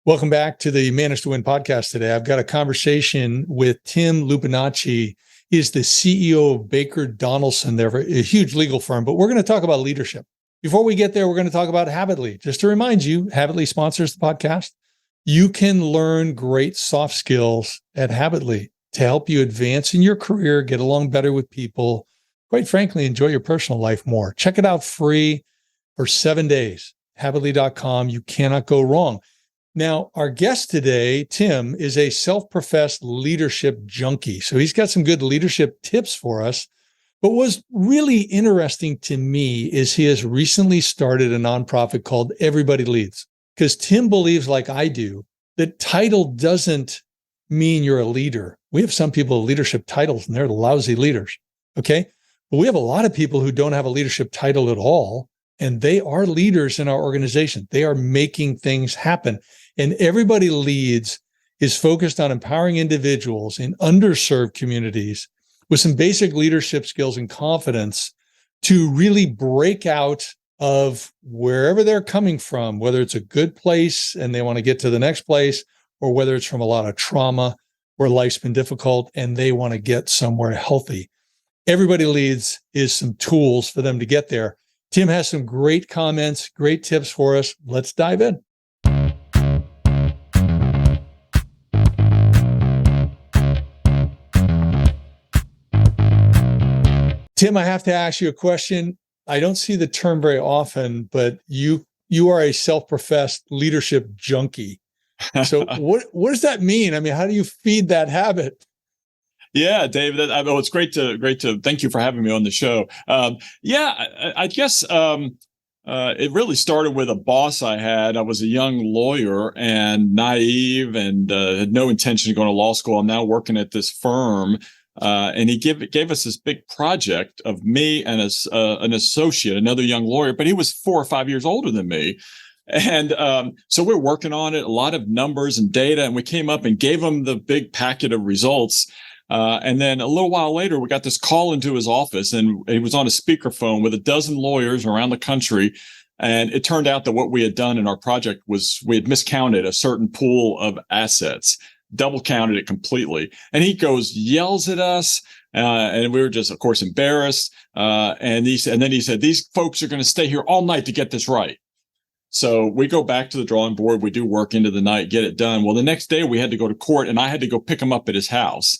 Welcome back to the Manage to Win podcast today. I've got a conversation with Tim Lupinacci. He is the CEO of Baker Donelson. They're a huge legal firm, but we're going to talk about leadership. Before we get there, we're going to talk about Habitly. Just to remind you, Habitly sponsors the podcast. You can learn great soft skills at Habitly to help you advance in your career, get along better with people, quite frankly, enjoy your personal life more. Check it out free for 7 days. Habitly.com. You cannot go wrong. Now, our guest today, Tim, is a self-professed leadership junkie. So he's got some good leadership tips for us. But what's really interesting to me is he has recently started a nonprofit called Everybody Leads. Because Tim believes, like I do, that title doesn't mean you're a leader. We have some people with leadership titles and they're lousy leaders, okay? But we have a lot of people who don't have a leadership title at all, and they are leaders in our organization. They are making things happen. And Everybody Leads is focused on empowering individuals in underserved communities with some basic leadership skills and confidence to really break out of wherever they're coming from, whether it's a good place and they want to get to the next place, or whether it's from a lot of trauma where life's been difficult and they want to get somewhere healthy. Everybody Leads is some tools for them to get there. Tim has some great comments, great tips for us. Let's dive in. Tim, I have to ask you a question. I don't see the term very often, but you are a self-professed leadership junkie. So what does that mean? I mean, how do you feed that habit? Yeah, David. It's great to thank you for having me on the show. I guess it really started with a boss I had. I was a young lawyer and naive and had no intention of going to law school. I'm now working at this firm. And he gave us this big project of me and an associate, another young lawyer, but he was 4 or 5 years older than me. And so we're working on it, a lot of numbers and data, and we came up and gave him the big packet of results. And then a little while later, we got this call into his office, and he was on a speakerphone with a dozen lawyers around the country. And it turned out that what we had done in our project was we had miscounted a certain pool of assets. Double counted it completely. And he yells at us. And we were just, of course, embarrassed. And then he said, these folks are going to stay here all night to get this right. So we go back to the drawing board. We do work into the night, get it done. Well, the next day we had to go to court and I had to go pick him up at his house.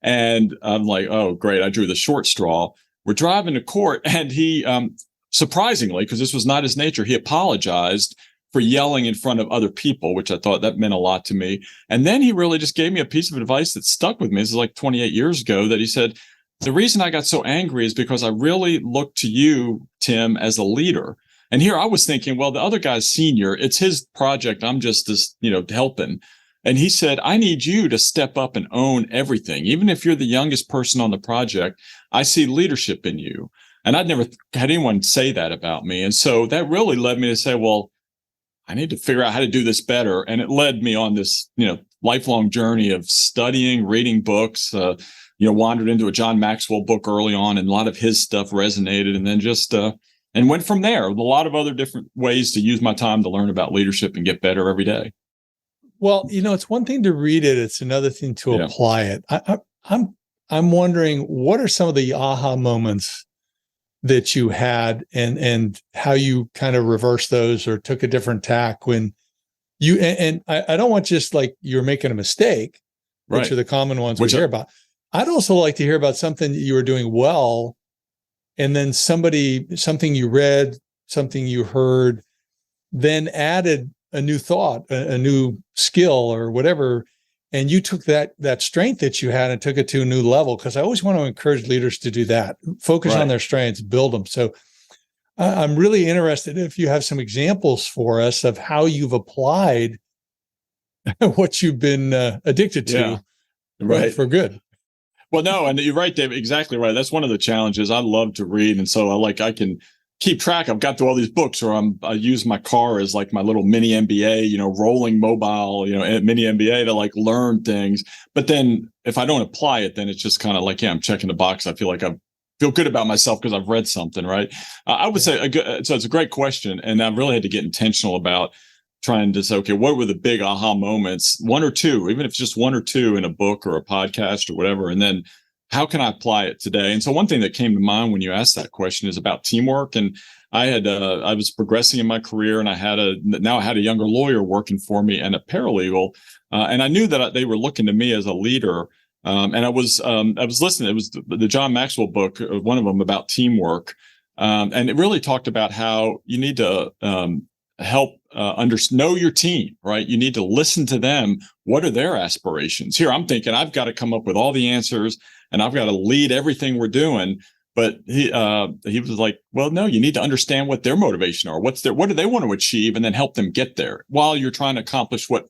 And I'm like, oh, great. I drew the short straw. We're driving to court and he, surprisingly, because this was not his nature, he apologized for yelling in front of other people, which I thought that meant a lot to me. And then he really just gave me a piece of advice that stuck with me. This is like 28 years ago that he said, the reason I got so angry is because I really looked to you, Tim, as a leader. And here I was thinking, well, the other guy's senior. It's his project. I'm just this, helping. And he said, I need you to step up and own everything. Even if you're the youngest person on the project, I see leadership in you. And I'd never had anyone say that about me. And so that really led me to say, well, I need to figure out how to do this better. And it led me on this, lifelong journey of studying, reading books, wandered into a John Maxwell book early on, and a lot of his stuff resonated, and then just, and went from there with a lot of other different ways to use my time to learn about leadership and get better every day. Well, it's one thing to read it. It's another thing to apply it. I'm wondering, what are some of the aha moments that you had and how you kind of reversed those or took a different tack when you, and I don't want just like you're making a mistake, which right. are the common ones we hear about. I'd also like to hear about something that you were doing well, and then something you read, something you heard, then added a new thought, a new skill or whatever. And you took that strength that you had and took it to a new level. Because I always want to encourage leaders to do that, focus on their strengths, build them. So I'm really interested if you have some examples for us of how you've applied what you've been addicted to for good. Well, no, and you're right, David, exactly right. That's one of the challenges. I love to read. And so I can keep track. I've got through all these books, or I use my car as like my little mini MBA, rolling mobile, mini MBA to like learn things. But then if I don't apply it, then it's just kind of like, I'm checking the box. I feel like I feel good about myself because I've read something, right? I would say, so it's a great question. And I've really had to get intentional about trying to say, okay, what were the big aha moments? One or two, even if it's just one or two in a book or a podcast or whatever. And then how can I apply it today? And so one thing that came to mind when you asked that question is about teamwork. And I was progressing in my career, and I had a younger lawyer working for me and a paralegal. And I knew that they were looking to me as a leader. And I was listening. It was the John Maxwell book, one of them about teamwork. And it really talked about how you need to help know your team, right? You need to listen to them. What are their aspirations? Here, I'm thinking I've got to come up with all the answers, and I've got to lead everything we're doing. But he was like, well, no, you need to understand what their motivation are. What do they want to achieve, and then help them get there while you're trying to accomplish what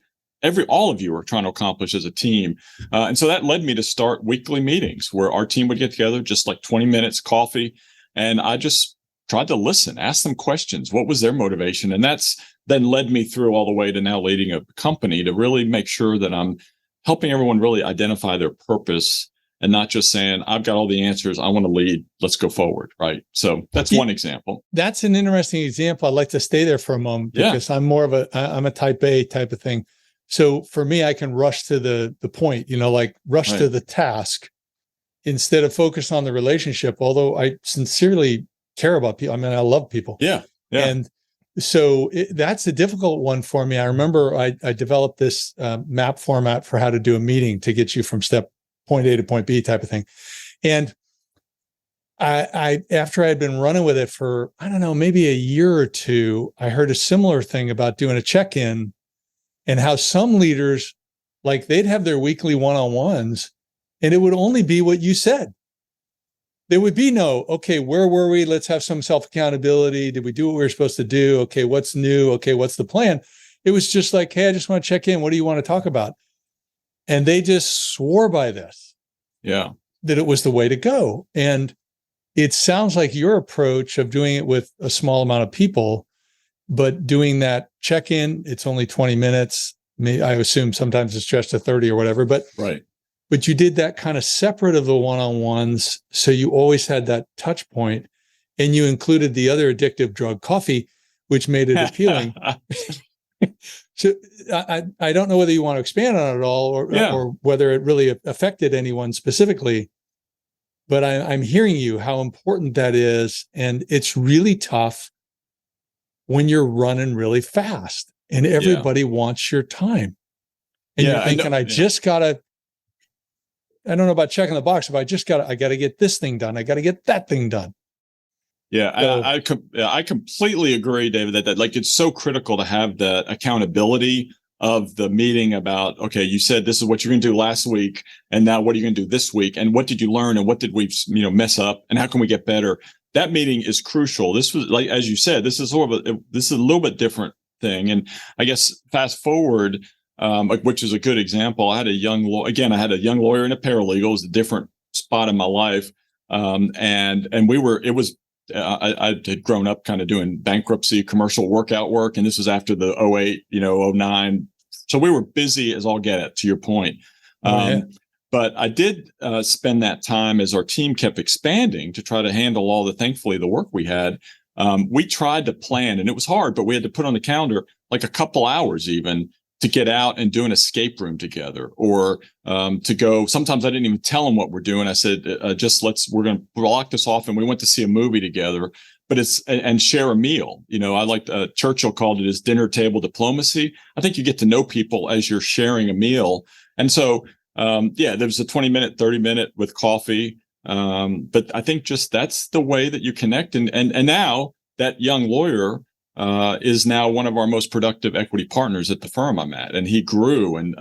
all of you are trying to accomplish as a team. And so that led me to start weekly meetings where our team would get together, just like 20 minutes, coffee. And I just tried to listen, ask them questions. What was their motivation? And that's then led me through all the way to now leading a company to really make sure that I'm helping everyone really identify their purpose and not just saying, I've got all the answers, I want to lead, let's go forward, right? So that's one example. That's an interesting example. I'd like to stay there for a moment because I'm a type A type of thing. So for me, I can rush to the point, rush to the task instead of focus on the relationship. Although I sincerely care about people. I mean, I love people. Yeah. And so that's a difficult one for me. I remember I developed this map format for how to do a meeting to get you from point A to point B type of thing. And I after I had been running with it for, I don't know, maybe a year or two, I heard a similar thing about doing a check-in and how some leaders, like, they'd have their weekly one-on-ones and it would only be what you said. There would be no, okay, where were we? Let's have some self-accountability. Did we do what we were supposed to do? Okay, what's new? Okay, what's the plan? It was just like, hey, I just want to check in. What do you want to talk about? And they just swore by this. Yeah. That it was the way to go. And it sounds like your approach of doing it with a small amount of people, but doing that check-in, it's only 20 minutes. I assume sometimes it's stretched to 30 or whatever, but right. But you did that kind of separate of the one-on-ones. So you always had that touch point, and you included the other addictive drug, coffee, which made it appealing. So I don't know whether you want to expand on it at all or whether it really affected anyone specifically, but I'm hearing you how important that is. And it's really tough when you're running really fast and everybody wants your time. And you're thinking, I don't know about checking the box. If I got to get this thing done. I got to get that thing done. Yeah, so, I completely agree, David, that like it's so critical to have the accountability of the meeting about, okay, you said this is what you're going to do last week, and now what are you going to do this week, and what did you learn, and what did we mess up, and how can we get better? That meeting is crucial. This was, like as you said, this is a little bit different thing, and I guess fast forward. Which is a good example. I had a young lawyer and a paralegal. It was a different spot in my life. I had grown up kind of doing bankruptcy, commercial workout work. And this was after the 08, 09. So we were busy as all get it, to your point. But I did spend that time as our team kept expanding to try to handle thankfully, the work we had. We tried to plan, and it was hard, but we had to put on the calendar like a couple hours even to get out and do an escape room together, or to go. Sometimes I didn't even tell them what we're doing. I said, we're going to block this off. And we went to see a movie together, and share a meal. I like Churchill called it his dinner table diplomacy. I think you get to know people as you're sharing a meal. And so, there was a 20-minute, 30-minute with coffee. But I think just that's the way that you connect. And now that young lawyer, is now one of our most productive equity partners at the firm I'm at. And he grew and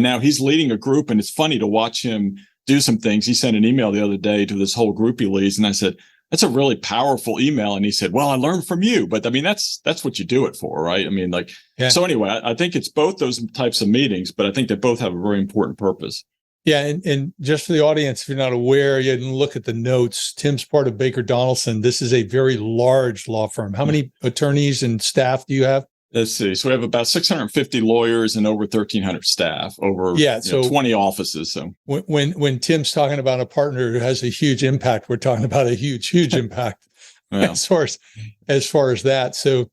now he's leading a group, and it's funny to watch him do some things. He sent an email the other day to this whole group he leads. And I said, that's a really powerful email. And he said, well, I learned from you, but I mean, that's what you do it for, right? I mean, So anyway, I think it's both those types of meetings, but I think they both have a very important purpose. Yeah. And just for the audience, if you're not aware, you didn't look at the notes. Tim's part of Baker Donelson. This is a very large law firm. How many attorneys and staff do you have? Let's see. So we have about 650 lawyers and over 1,300 staff, over 20 offices. So when Tim's talking about a partner who has a huge impact, we're talking about a huge impact as far as that. So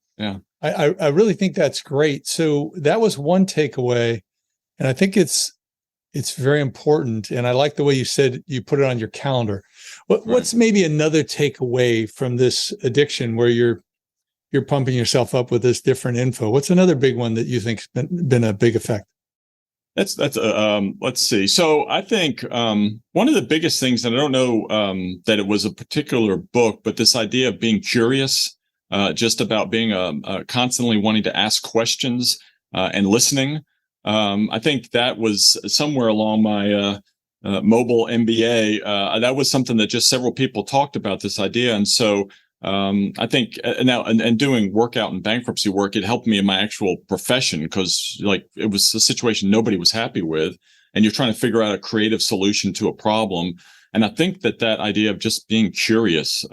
I really think that's great. So that was one takeaway, and I think it's very important. And I like the way you said you put it on your calendar. What's maybe another takeaway from this addiction where you're pumping yourself up with this different info? What's another big one that you think's been a big effect? That's let's see. So I think one of the biggest things, and I don't know that it was a particular book, but this idea of being curious, just about being constantly wanting to ask questions and listening. I think that was somewhere along my mobile MBA. That was something that just several people talked about, this idea, and so. I think now and doing workout and bankruptcy work, it helped me in my actual profession because like it was a situation nobody was happy with, and you're trying to figure out a creative solution to a problem. And I think that idea of just being curious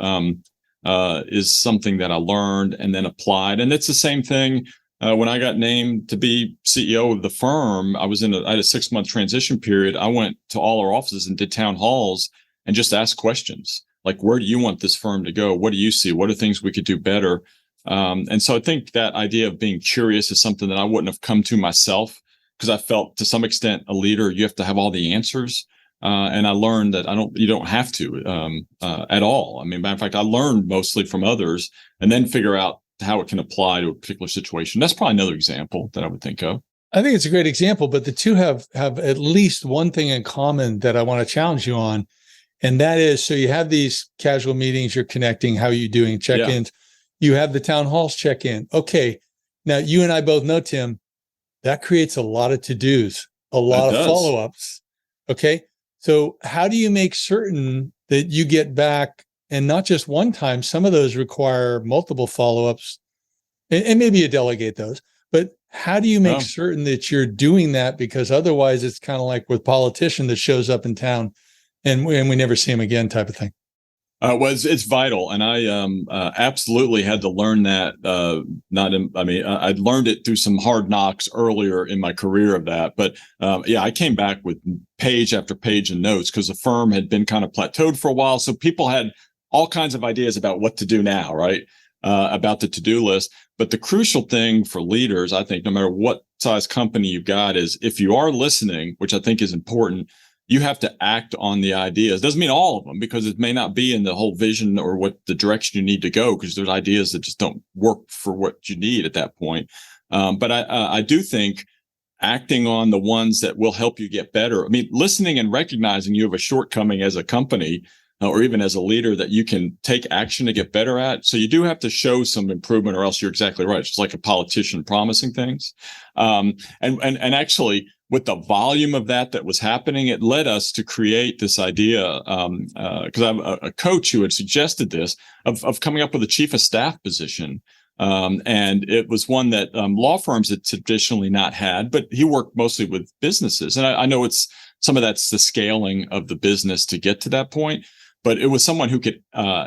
is something that I learned and then applied. And it's the same thing when I got named to be CEO of the firm. I had a 6-month transition period. I went to all our offices and did town halls and just asked questions. Like, where do you want this firm to go? What do you see? What are things we could do better? And so I think that idea of being curious is something that I wouldn't have come to myself because I felt to some extent a leader, you have to have all the answers. And I learned that you don't have to at all. I mean, matter of fact, I learned mostly from others and then figure out how it can apply to a particular situation. That's probably another example that I would think of. I think it's a great example, but the two have at least one thing in common that I want to challenge you on. And that is, so you have these casual meetings, you're connecting, how are you doing, check-ins. Yeah. You have the town halls check-in. Okay. Now, you and I both know, Tim, that creates a lot of to-dos, a lot of follow-ups. Okay. So how do you make certain that you get back, and not just one time, some of those require multiple follow-ups, and maybe you delegate those, but how do you make certain that you're doing that? Because otherwise it's kind of like with politician that shows up in town and we never see him again type of thing. Well, it's vital. And I absolutely had to learn that. I'd learned it through some hard knocks earlier in my career of that. But I came back with page after page of notes because the firm had been kind of plateaued for a while. So people had all kinds of ideas about what to do now, right? About the to-do list. But the crucial thing for leaders, I think, no matter what size company you've got, is if you are listening, which I think is important, you have to act on the ideas. Doesn't mean all of them, because it may not be in the whole vision or what the direction you need to go, because there's ideas that just don't work for what you need at that point. But I do think acting on the ones that will help you get better. I mean, listening and recognizing you have a shortcoming as a company or even as a leader that you can take action to get better at. So you do have to show some improvement, or else you're exactly right. It's just like a politician promising things. And actually, with the volume of that was happening, it led us to create this idea, because I'm a coach who had suggested this, of coming up with a chief of staff position. And it was one that law firms had traditionally not had, but he worked mostly with businesses. And I know some of that's the scaling of the business to get to that point, but it was someone who could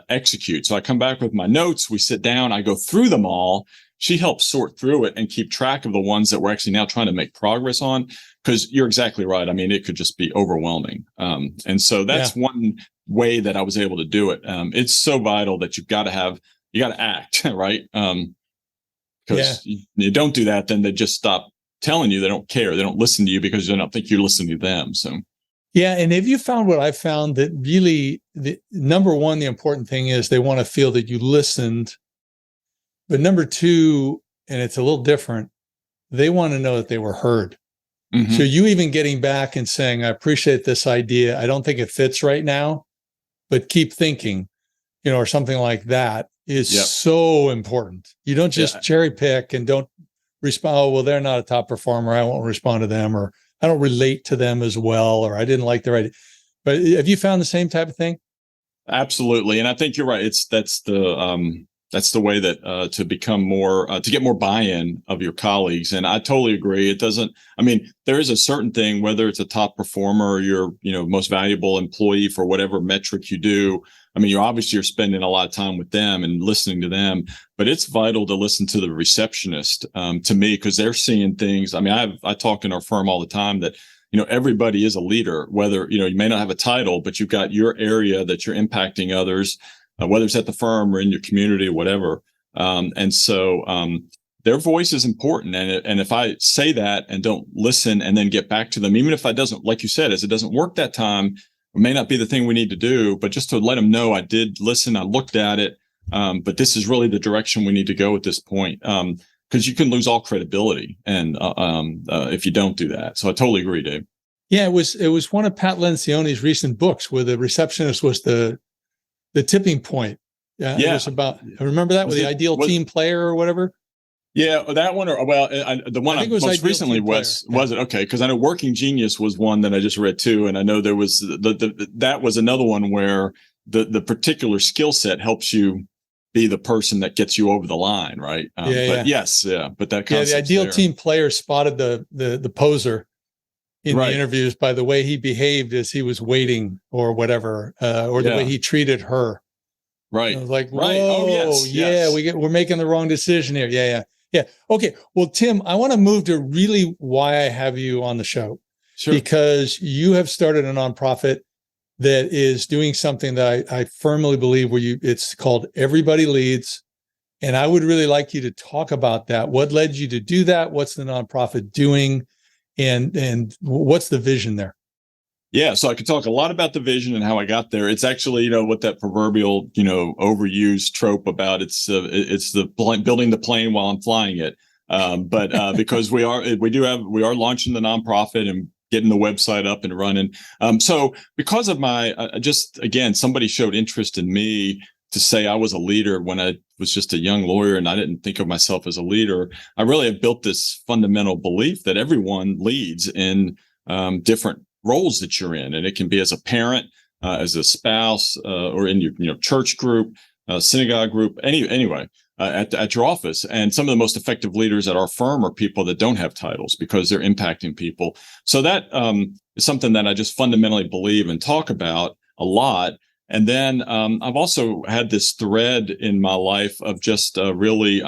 execute. So I come back with my notes, we sit down, I go through them all. She helped sort through it and keep track of the ones that we're actually now trying to make progress on, because you're exactly right. I mean, it could just be overwhelming. And so that's one way that I was able to do it. It's so vital that you got to act, right? Because you don't do that, then they just stop telling you. They don't care. They don't listen to you because they don't think you're listening to them. So. Yeah. And have you found what I found, that really the number one, the important thing is they want to feel that you listened. But number two, and it's a little different, they want to know that they were heard. Mm-hmm. So you even getting back and saying, I appreciate this idea. I don't think it fits right now, but keep thinking, or something like that is so important. You don't just cherry pick and don't respond. Oh, well, they're not a top performer, I won't respond to them, or I don't relate to them as well, or I didn't like their idea. But have you found the same type of thing? Absolutely. And I think you're right. That's the way that to become more, to get more buy-in of your colleagues. And I totally agree. There is a certain thing, whether it's a top performer or your, most valuable employee for whatever metric you do. You're spending a lot of time with them and listening to them, but it's vital to listen to the receptionist, to me, because they're seeing things. I talk in our firm all the time that, everybody is a leader, whether, you may not have a title, but you've got your area that you're impacting others, whether it's at the firm or in your community or whatever. And so their voice is important. And if I say that and don't listen and then get back to them, even if I doesn't, like you said, as it doesn't work that time, it may not be the thing we need to do, but just to let them know I did listen, I looked at it, but this is really the direction we need to go at this point. Because you can lose all credibility, and if you don't do that. So I totally agree, Dave. Yeah, it was one of Pat Lencioni's recent books where the receptionist was the tipping point. Yeah, it was about. I remember that with the ideal team player or whatever. Yeah, that one, or well, the one I most recently was it okay? Because I know Working Genius was one that I just read too, and I know there was that was another one where the particular skill set helps you be the person that gets you over the line, right? But yes, but that concept. Yeah, the ideal team player spotted the poser in the interviews by the way he behaved as he was waiting or whatever, or the way he treated her. Right. I was like, whoa, right. Oh, yes. We're making the wrong decision here. Yeah. Okay. Well, Tim, I want to move to really why I have you on the show. Sure. Because you have started a nonprofit that is doing something that I firmly believe it's called Everybody Leads. And I would really like you to talk about that. What led you to do that? What's the nonprofit doing? And what's the vision there? Yeah, so I could talk a lot about the vision and how I got there. It's actually, what that proverbial, overused trope about it's the building the plane while I'm flying it. But because we are launching the nonprofit and getting the website up and running. So because of my, somebody showed interest in me to say I was a leader when I was just a young lawyer and I didn't think of myself as a leader. I really have built this fundamental belief that everyone leads in different roles that you're in. And it can be as a parent, as a spouse, or in your church group, synagogue group, anyway, at your office. And some of the most effective leaders at our firm are people that don't have titles because they're impacting people. So that is something that I just fundamentally believe and talk about a lot. And then I've also had this thread in my life of just really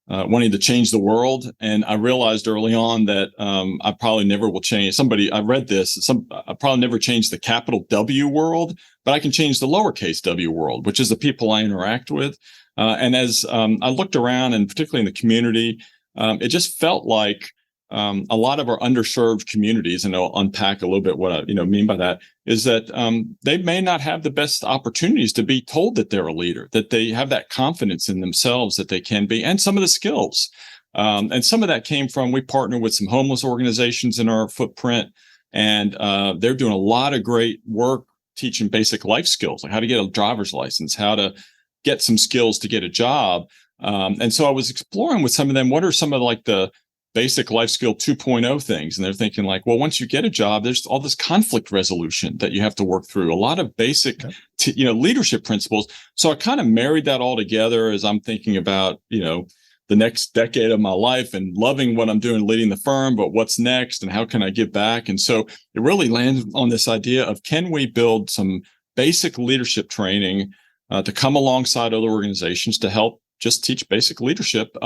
wanting to change the world. And I realized early on that I probably never will change. I read this, I probably never change the capital W world, but I can change the lowercase w world, which is the people I interact with. And as I looked around, and particularly in the community, it just felt like a lot of our underserved communities, and I'll unpack a little bit what I mean by that, is that they may not have the best opportunities to be told that they're a leader, that they have that confidence in themselves that they can be, and some of the skills. And some of that came from, we partner with some homeless organizations in our footprint, and they're doing a lot of great work teaching basic life skills, like how to get a driver's license, how to get some skills to get a job. And so I was exploring with some of them, what are some of like the basic life skill 2.0 things. And they're thinking like, well, once you get a job, there's all this conflict resolution that you have to work through, a lot of basic, leadership principles. So I kind of married that all together as I'm thinking about, the next decade of my life and loving what I'm doing, leading the firm, but what's next and how can I give back? And so it really landed on this idea of, can we build some basic leadership training to come alongside other organizations to help just teach basic leadership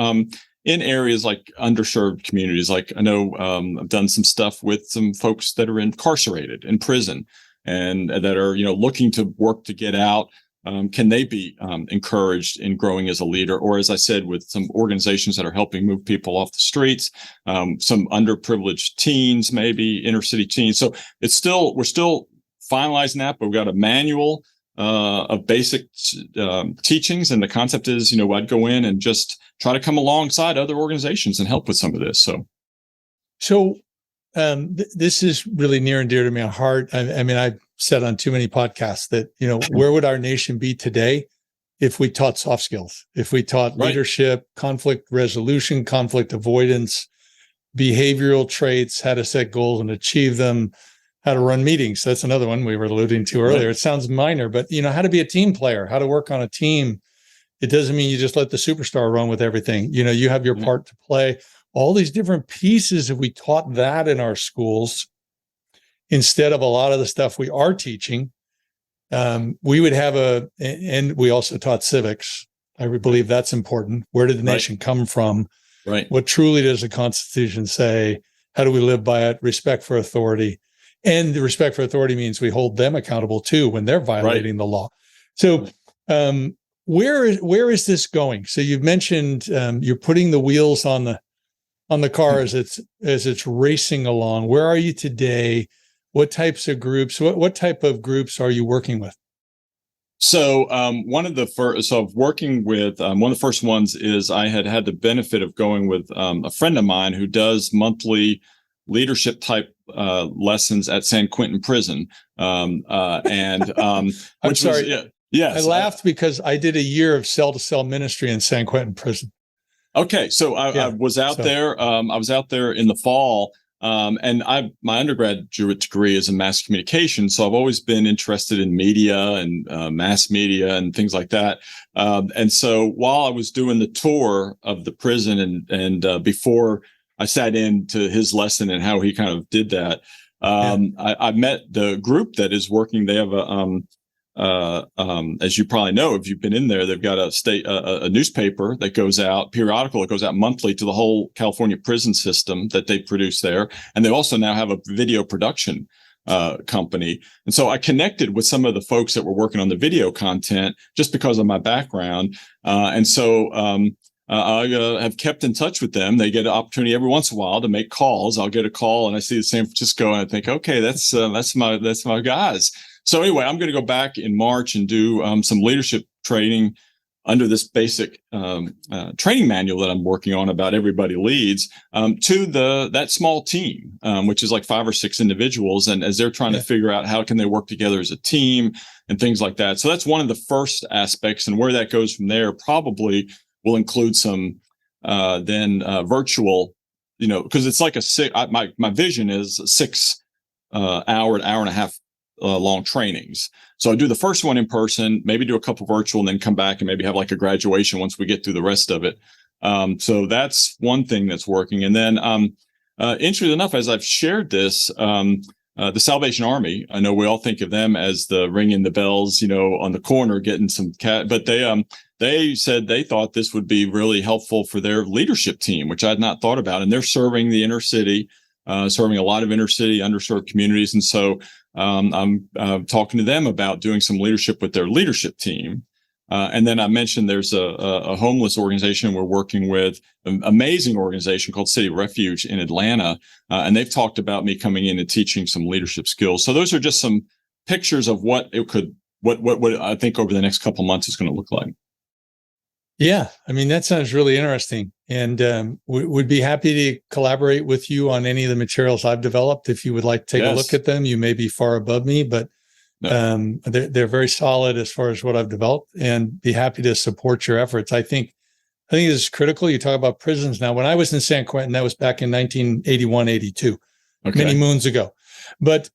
in areas like underserved communities. Like I know I've done some stuff with some folks that are incarcerated in prison and that are, looking to work to get out. Can they be encouraged in growing as a leader? Or as I said, with some organizations that are helping move people off the streets, some underprivileged teens, maybe inner city teens. So we're still finalizing that, but we've got a manual of basic teachings. And the concept is, I'd go in and just try to come alongside other organizations and help with some of this. So this is really near and dear to my heart. I mean, I've said on too many podcasts that, where would our nation be today if we taught soft skills, if we taught leadership, conflict resolution, conflict avoidance, behavioral traits, how to set goals and achieve them, how to run meetings. That's another one we were alluding to earlier. It sounds minor, but how to be a team player, how to work on a team. It doesn't mean you just let the superstar run with everything. You have your part to play. All these different pieces, if we taught that in our schools, instead of a lot of the stuff we are teaching, we would have and we also taught civics. I believe that's important. Where did the nation come from? Right. What truly does the Constitution say? How do we live by it? Respect for authority. And the respect for authority means we hold them accountable too when they're violating the law. So where is this going? So you've mentioned you're putting the wheels on the car as it's racing along. Where are you today? What types of groups? What type of groups are you working with? So one of the first ones is I had the benefit of going with a friend of mine who does monthly leadership type lessons at San Quentin Prison, which I'm sorry. was yes. I laughed because I did a year of cell-to-cell ministry in San Quentin Prison. Okay, so I was out there. I was out there in the fall. And my undergraduate degree is in mass communication, so I've always been interested in media and mass media and things like that. And so while I was doing the tour of the prison and before I sat in to his lesson and how he kind of did that, I met the group that is working. They have as you probably know, if you've been in there, they've got a newspaper that goes out, periodical that goes out monthly to the whole California prison system that they produce there. And they also now have a video production company. And so I connected with some of the folks that were working on the video content just because of my background. And so I have kept in touch with them. They get an opportunity every once in a while to make calls. I'll get a call and I see the San Francisco and I think, okay, that's my guys. So anyway, I'm going to go back in March and do some leadership training under this basic training manual that I'm working on about everybody leads to that small team, which is like 5 or 6 individuals. And as they're trying to figure out how can they work together as a team and things like that. So that's one of the first aspects, and where that goes from there probably will include some virtual, because it's like my vision is 6 hour and a half long trainings. So I do the first one in person, maybe do a couple virtual, and then come back and maybe have like a graduation once we get through the rest of it. So that's one thing that's working. And then, interestingly enough, as I've shared this, the Salvation Army, I know we all think of them as the ringing the bells, on the corner, getting some but they said they thought this would be really helpful for their leadership team, which I had not thought about. And they're serving the inner city, serving a lot of inner city underserved communities. And so I'm talking to them about doing some leadership with their leadership team. And then I mentioned there's a homeless organization we're working with, an amazing organization called City Refuge in Atlanta. And they've talked about me coming in and teaching some leadership skills. So those are just some pictures of what I think over the next couple of months is going to look like. Yeah, I mean, that sounds really interesting. And would be happy to collaborate with you on any of the materials I've developed. If you would like to take a look at them, you may be far above me, but they're very solid as far as what I've developed, and be happy to support your efforts. I think this is critical. You talk about prisons now. When I was in San Quentin, that was back in 1981, 82, many moons ago. But,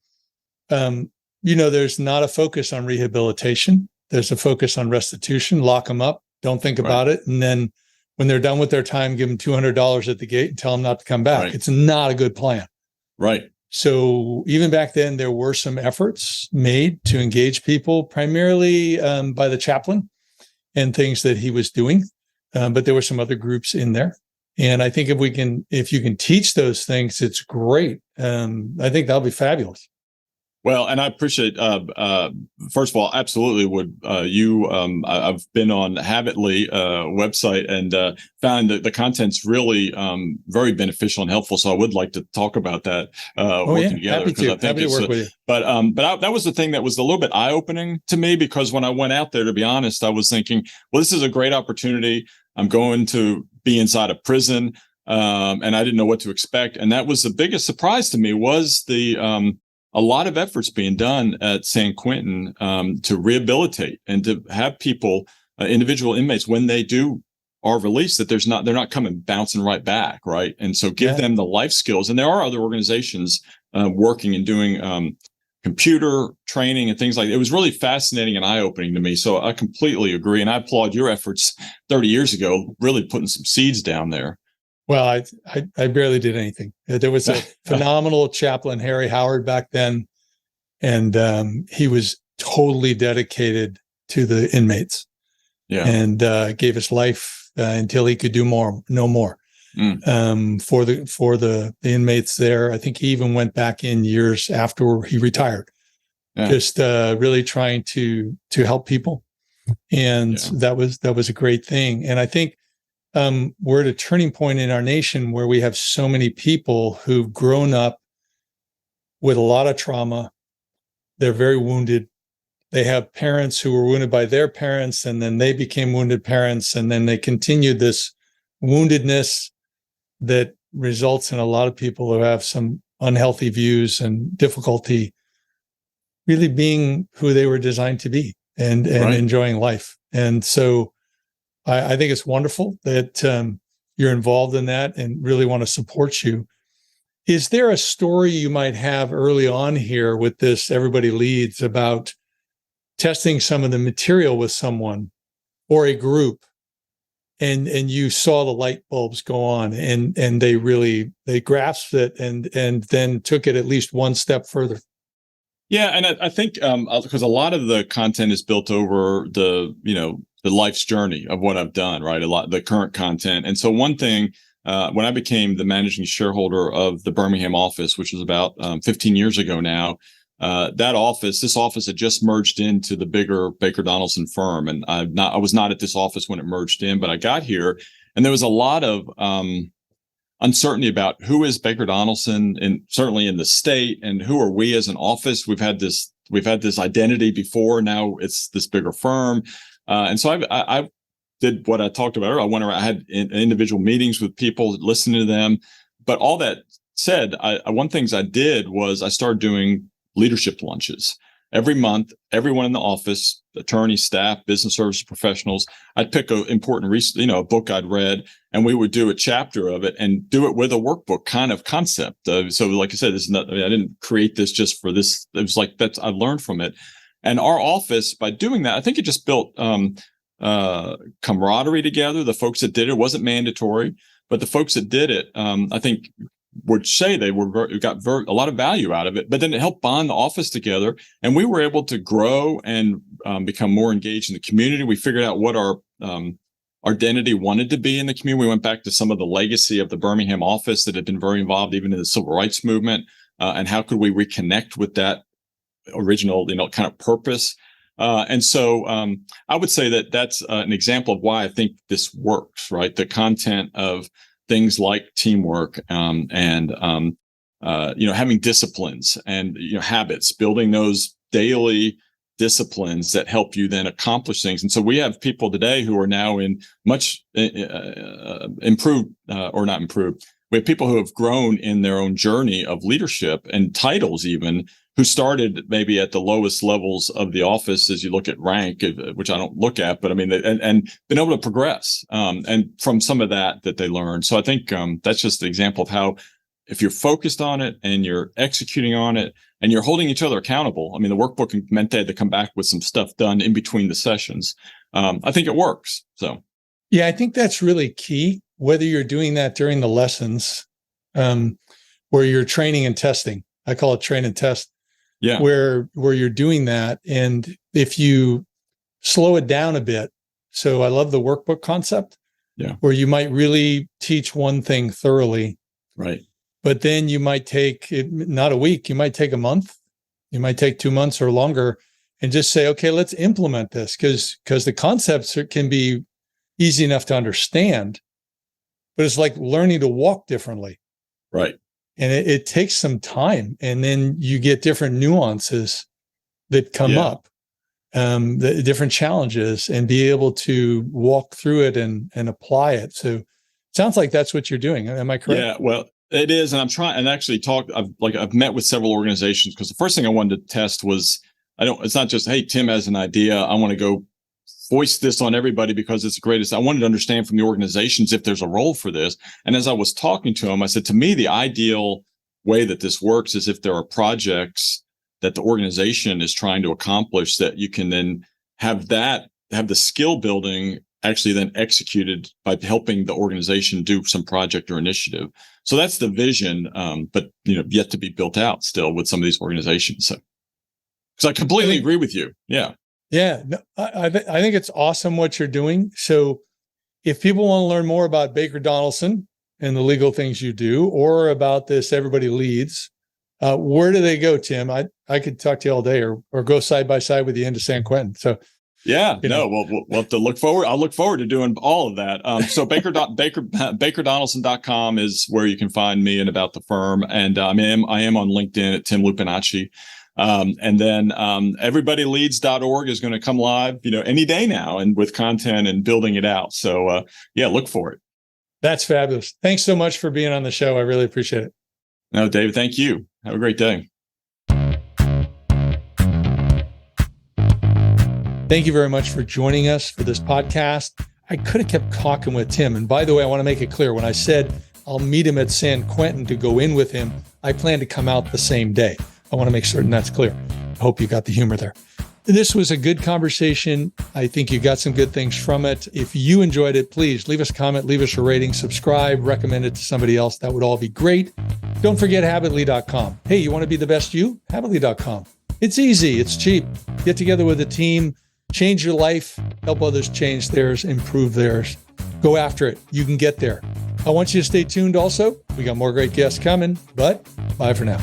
there's not a focus on rehabilitation. There's a focus on restitution, lock them up. Don't think about it. And then when they're done with their time, give them $200 at the gate and tell them not to come back. Right. It's not a good plan. Right. So even back then, there were some efforts made to engage people, primarily by the chaplain and things that he was doing. But there were some other groups in there. And I think if you can teach those things, it's great. I think that'll be fabulous. Well, and I appreciate, first of all, absolutely would I've been on Habitly website and found that the content's really very beneficial and helpful. So I would like to talk about that working together. Happy to work with you. But that was the thing that was a little bit eye-opening to me, because when I went out there, to be honest, I was thinking, well, this is a great opportunity. I'm going to be inside a prison, and I didn't know what to expect. And that was the biggest surprise to me, was a lot of efforts being done at San Quentin to rehabilitate and to have people, individual inmates, when they are released, that they're not coming bouncing right back, right? And so give them the life skills. And there are other organizations working and doing computer training and things like that. It was really fascinating and eye-opening to me. So I completely agree, and I applaud your efforts 30 years ago, really putting some seeds down there. Well, I barely did anything. There was a phenomenal chaplain, Harry Howard, back then, and he was totally dedicated to the inmates, and gave his life until he could do no more. For the inmates there. I think he even went back in years after he retired, just really trying to help people. And that was a great thing. And I think we're at a turning point in our nation where we have so many people who've grown up with a lot of trauma. They're very wounded. They have parents who were wounded by their parents, and then they became wounded parents, and then they continued this woundedness that results in a lot of people who have some unhealthy views and difficulty really being who they were designed to be and enjoying life. And so I think it's wonderful that you're involved in that and really want to support you. Is there a story you might have early on here with this Everybody Leads about testing some of the material with someone or a group, and you saw the light bulbs go on and they grasped it and then took it at least one step further? Yeah, and I think because a lot of the content is built over the life's journey of what I've done, right? A lot of the current content. And so one thing, when I became the managing shareholder of the Birmingham office, which was about 15 years ago now, this office had just merged into the bigger Baker Donelson firm. And I was not at this office when it merged in, but I got here and there was a lot of uncertainty about who is Baker Donelson, and certainly in the state, and who are we as an office. We've had this identity before. Now it's this bigger firm. And so I did what I talked about earlier. I went around, I had individual meetings with people, listening to them. But all that said, one things I did was I started doing leadership lunches every month. Everyone in the office, attorneys, staff, business services professionals, I'd pick an important, a book I'd read, and we would do a chapter of it and do it with a workbook kind of concept. So, like I said, this is not. I didn't create this just for this. It was like that. I learned from it. And our office, by doing that, I think it just built camaraderie together. The folks that did it wasn't mandatory, but the folks that did it, I think, would say they got a lot of value out of it. But then it helped bond the office together, and we were able to grow and become more engaged in the community. We figured out what our identity wanted to be in the community. We went back to some of the legacy of the Birmingham office that had been very involved even in the civil rights movement, and how could we reconnect with that original, kind of purpose. And so I would say that that's an example of why I think this works, right? The content of things like teamwork and having disciplines and habits, building those daily disciplines that help you then accomplish things. And so we have people today who are now in much improved or not improved. We have people who have grown in their own journey of leadership and titles, even, who started maybe at the lowest levels of the office as you look at rank, which I don't look at, but I mean, and been able to progress and from some of that they learned. So I think that's just an example of how, if you're focused on it and you're executing on it and you're holding each other accountable. I mean, the workbook meant they had to come back with some stuff done in between the sessions. I think it works. So, yeah, I think that's really key, whether you're doing that during the lessons where you're training and testing. I call it train and test. Yeah, where you're doing that. And if you slow it down a bit, so I love the workbook concept, where you might really teach one thing thoroughly. Right. But then you might take not a week, you might take a month, you might take 2 months or longer, and just say, okay, let's implement this, because the concepts can be easy enough to understand, but it's like learning to walk differently. Right. And it takes some time, and then you get different nuances that come up, the different challenges, and be able to walk through it and apply it. So it sounds like that's what you're doing. Am I correct? Yeah, well, it is. And I'm trying and actually I've met with several organizations, because the first thing I wanted to test was, it's not just, hey, Tim has an idea, I want to go voice this on everybody because it's the greatest. I wanted to understand from the organizations if there's a role for this. And as I was talking to them, I said, to me, the ideal way that this works is if there are projects that the organization is trying to accomplish, that you can then have the skill building actually then executed by helping the organization do some project or initiative. So that's the vision, but yet to be built out still with some of these organizations. So, because I completely agree with you. Yeah. Yeah, no, I think it's awesome what you're doing. So if people want to learn more about Baker Donelson and the legal things you do, or about this Everybody Leads, where do they go, Tim? I could talk to you all day, or go side by side with you into San Quentin. So Yeah, we'll have to look forward. I'll look forward to doing all of that. So BakerDonelson.com is where you can find me and about the firm. And I am on LinkedIn at Tim Lupinacci. And then everybodyleads.org is going to come live, any day now, and with content and building it out. So look for it. That's fabulous. Thanks so much for being on the show. I really appreciate it. No, David, thank you. Have a great day. Thank you very much for joining us for this podcast. I could have kept talking with Tim. And by the way, I want to make it clear, when I said I'll meet him at San Quentin to go in with him, I plan to come out the same day. I want to make certain that's clear. I hope you got the humor there. This was a good conversation. I think you got some good things from it. If you enjoyed it, please leave us a comment, leave us a rating, subscribe, recommend it to somebody else. That would all be great. Don't forget Habitly.com. Hey, you want to be the best you? Habitly.com. It's easy. It's cheap. Get together with a team. Change your life, help others change theirs, improve theirs. Go after it. You can get there. I want you to stay tuned also. We got more great guests coming, but bye for now.